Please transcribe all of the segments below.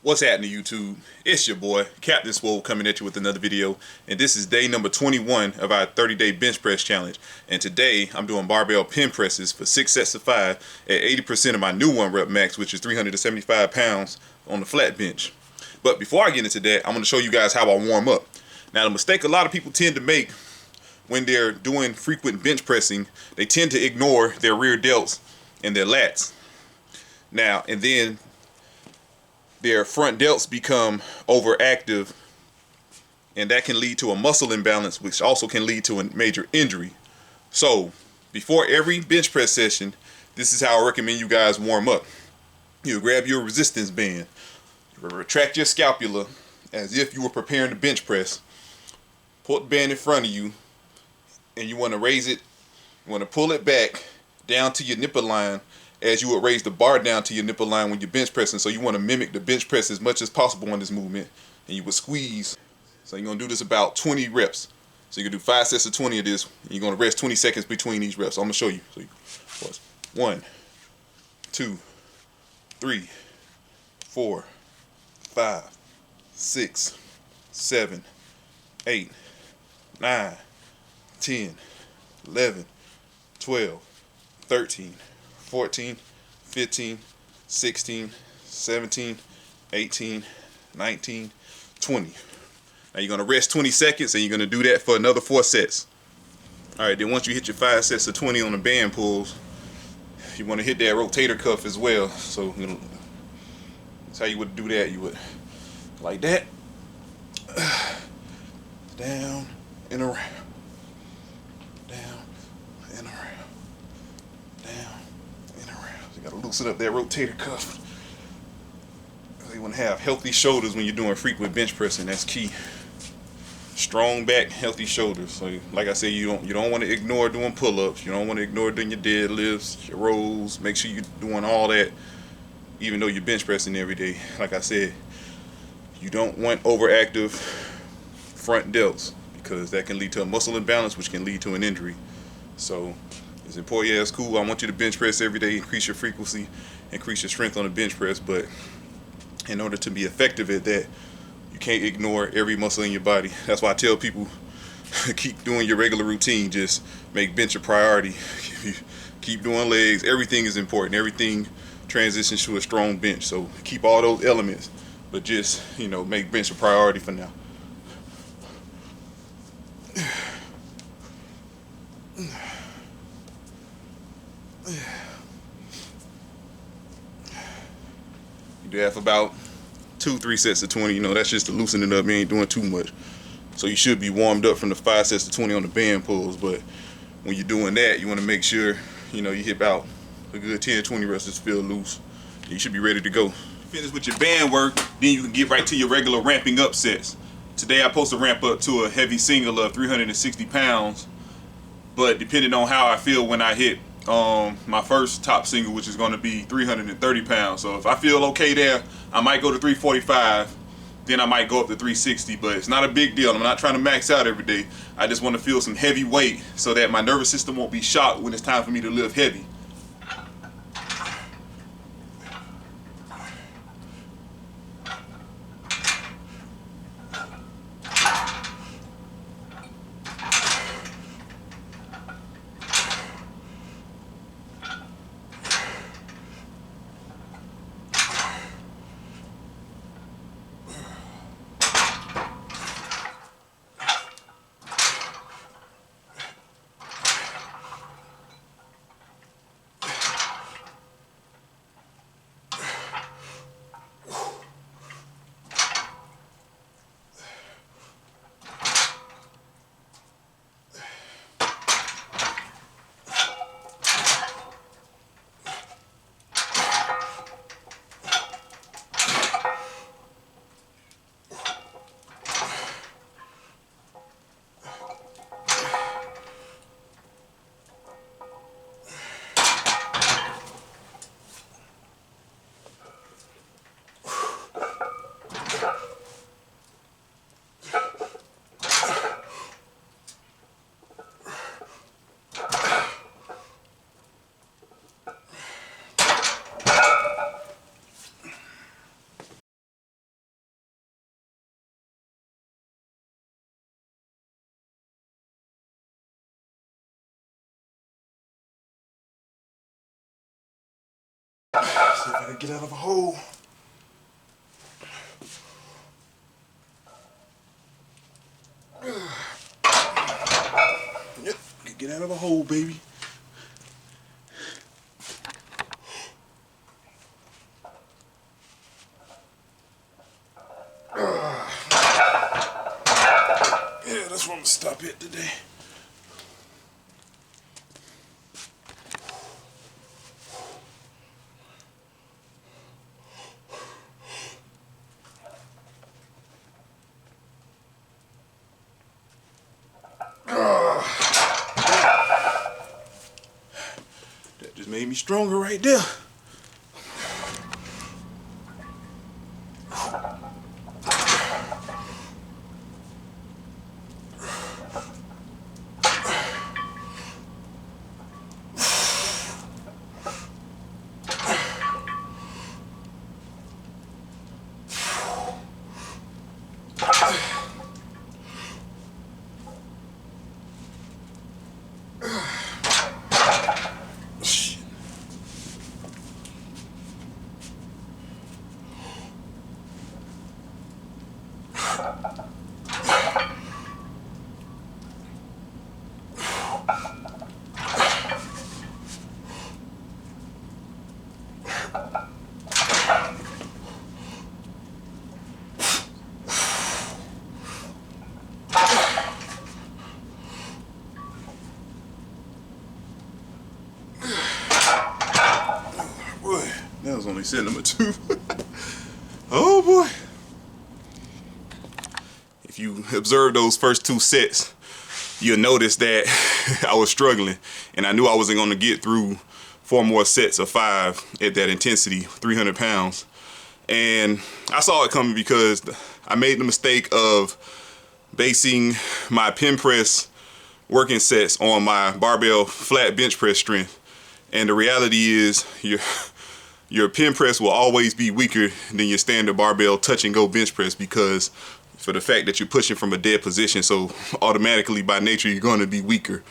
What's happening, YouTube? It's your boy, Captain Swole, coming at you with another video. And this is day number 21 of our 30-day bench press challenge. And today, I'm doing barbell pin presses for 6 sets of 5 at 80% of my new 1 rep max, which is 375 pounds on the flat bench. But before I get into that, I'm going to show you guys how I warm up. Now, the mistake a lot of people tend to make when they're doing frequent bench pressing, they tend to ignore their rear delts and their lats. Now, and then their front delts become overactive, and that can lead to a muscle imbalance, which also can lead to a major injury. So before every bench press session, this is how I recommend you guys warm up. You grab your resistance band, retract your scapula as if you were preparing to bench press, put the band in front of you, and you want to raise it, you want to pull it back down to your nipple line as you would raise the bar down to your nipple line when you're bench pressing. So you want to mimic the bench press as much as possible on this movement, and you would squeeze. So you're going to do this about 20 reps. So you're going to do 5 sets of 20 of this, and you're going to rest 20 seconds between each rep. So I'm going to show you. So pause. 1, 2, 3, 4, 5, 6, 7, 8, 9, 10, 11, 12, 13, 14, 15, 16, 17, 18, 19, 20. Now you're going to rest 20 seconds, and you're going to do that for another 4 sets. Alright, then once you hit your 5 sets of 20 on the band pulls, you want to hit that rotator cuff as well. So that's how you would do that. You would, like that, down and around, down and around. You gotta loosen up that rotator cuff. You want to have healthy shoulders when you're doing frequent bench pressing. That's key. Strong back, healthy shoulders. So, like I said, you don't want to ignore doing pull-ups. You don't want to ignore doing your deadlifts, your rows. Make sure you're doing all that, even though you're bench pressing every day. Like I said, you don't want overactive front delts, because that can lead to a muscle imbalance, which can lead to an injury. So it's important. Yeah, it's cool. I want you to bench press every day, increase your frequency, increase your strength on the bench press. But in order to be effective at that, you can't ignore every muscle in your body. That's why I tell people, keep doing your regular routine. Just make bench a priority. Keep doing legs. Everything is important. Everything transitions to a strong bench. So keep all those elements, but just, make bench a priority for now. You do that for about 2-3 sets of 20. That's just to loosen it up. You ain't doing too much. So you should be warmed up from the 5 sets of 20 on the band pulls. But when you're doing that, you want to make sure, you hit about a good 10-20 reps to feel loose. You should be ready to go. Finish with your band work, then you can get right to your regular ramping up sets. Today I'm supposed to ramp up to a heavy single of 360 pounds. But depending on how I feel when I hit my first top single, which is going to be 330 pounds. So if I feel okay there, I might go to 345, then I might go up to 360, but it's not a big deal. I'm not trying to max out every day. I just want to feel some heavy weight so that my nervous system won't be shocked when it's time for me to lift heavy. See if I can get out of a hole. Yep, get out of a hole, baby. Yeah, that's where I'm gonna stop at today. That just made me stronger right there. Boy, that was only set number 2. Oh boy. If you observe those first 2 sets, you'll notice that I was struggling, and I knew I wasn't going to get through 4 more sets of 5 at that intensity, 300 pounds. And I saw it coming because I made the mistake of basing my pen press working sets on my barbell flat bench press strength. And the reality is your pen press will always be weaker than your standard barbell touch and go bench press, because for the fact that you're pushing from a dead position, so automatically by nature you're going to be weaker.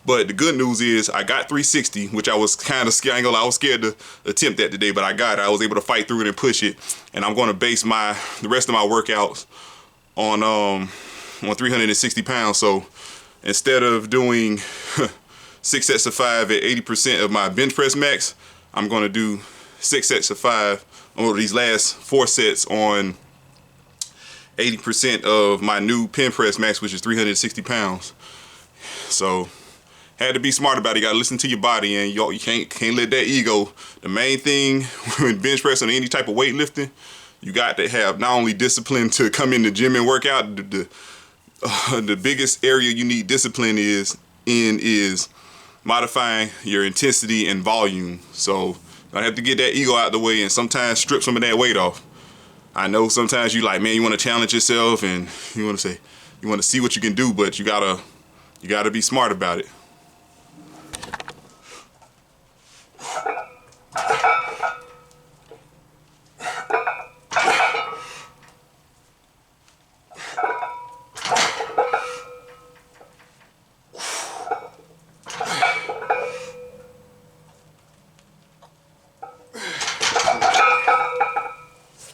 But the good news is I got 360, which I was kind of scared. I was scared to attempt that today, but I got it. I was able to fight through it and push it. And I'm going to base the rest of my workouts on 360 pounds. So instead of doing 6 sets of 5 at 80% of my bench press max, I'm going to do 6 sets of 5 or these last 4 sets on 80% of my new pen press max, which is 360 pounds. So had to be smart about it. You gotta listen to your body, and you can't let that ego. The main thing when bench pressing or any type of weightlifting, you got to have not only discipline to come in the gym and work out. The biggest area you need discipline is modifying your intensity and volume. So I have to get that ego out the way and sometimes strip some of that weight off. I know sometimes you like, man, you want to challenge yourself and you want to see what you can do, but you gotta be smart about it.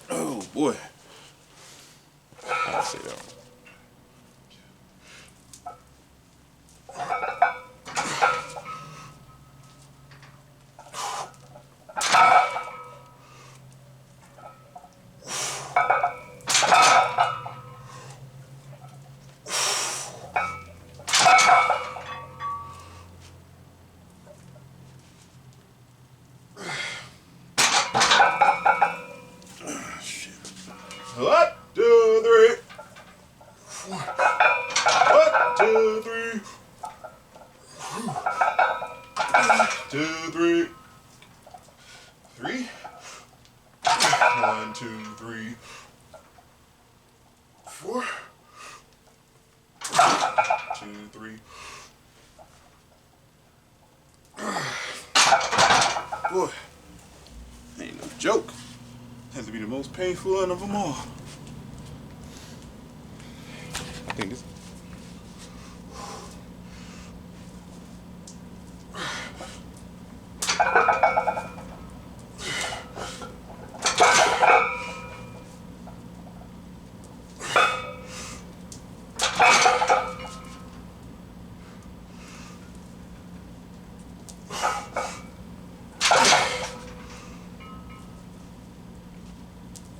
Oh boy. I'll say that. One, two, three. 1, 2, 3. 2, 3. 3. 1, 2, 3. 4. 2, 3. Boy, ain't no joke. Has to be the most painful one of them all. I think this.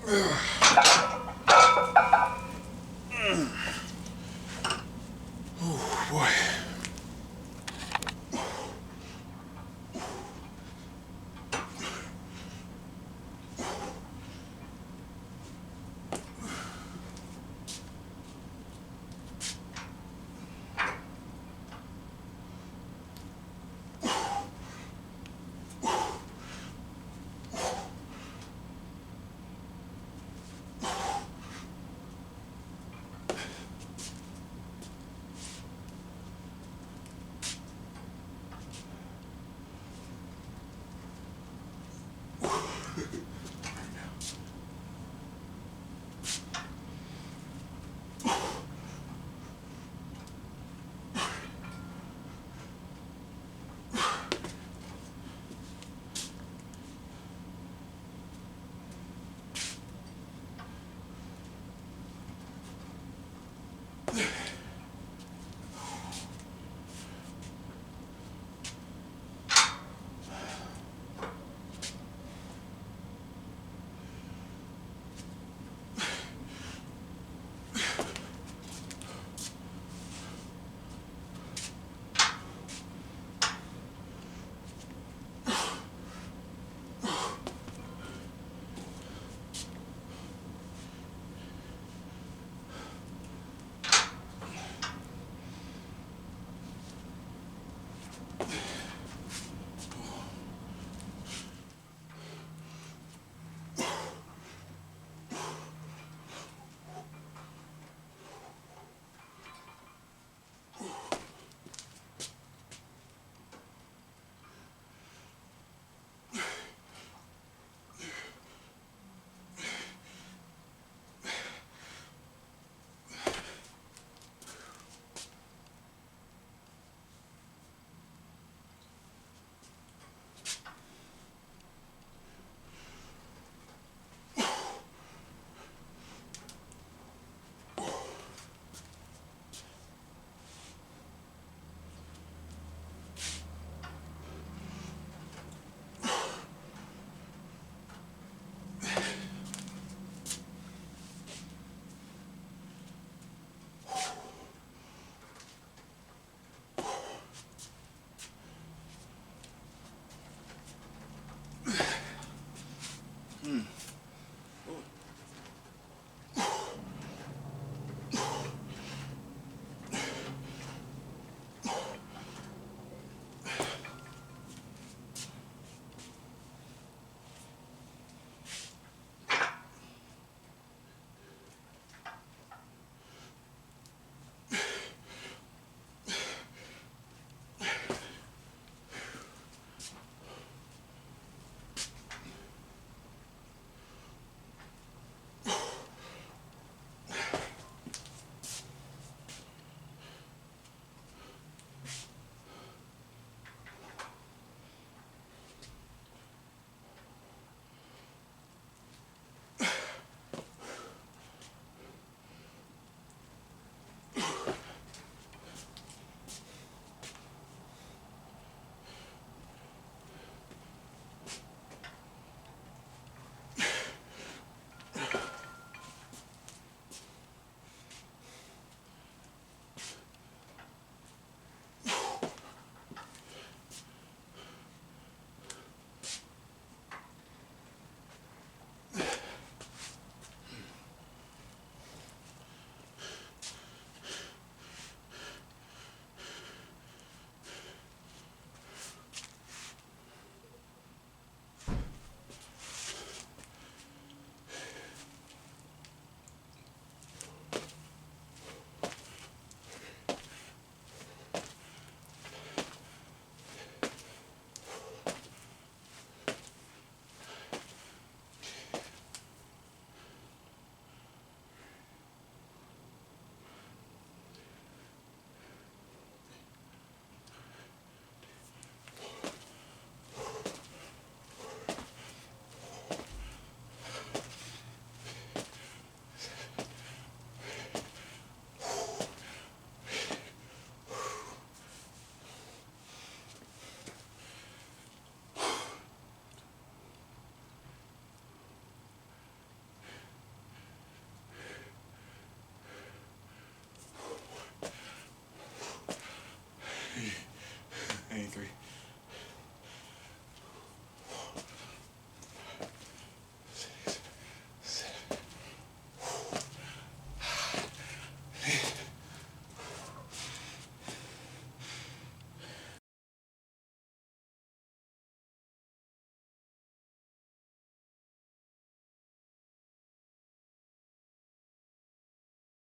Oh boy. Yeah.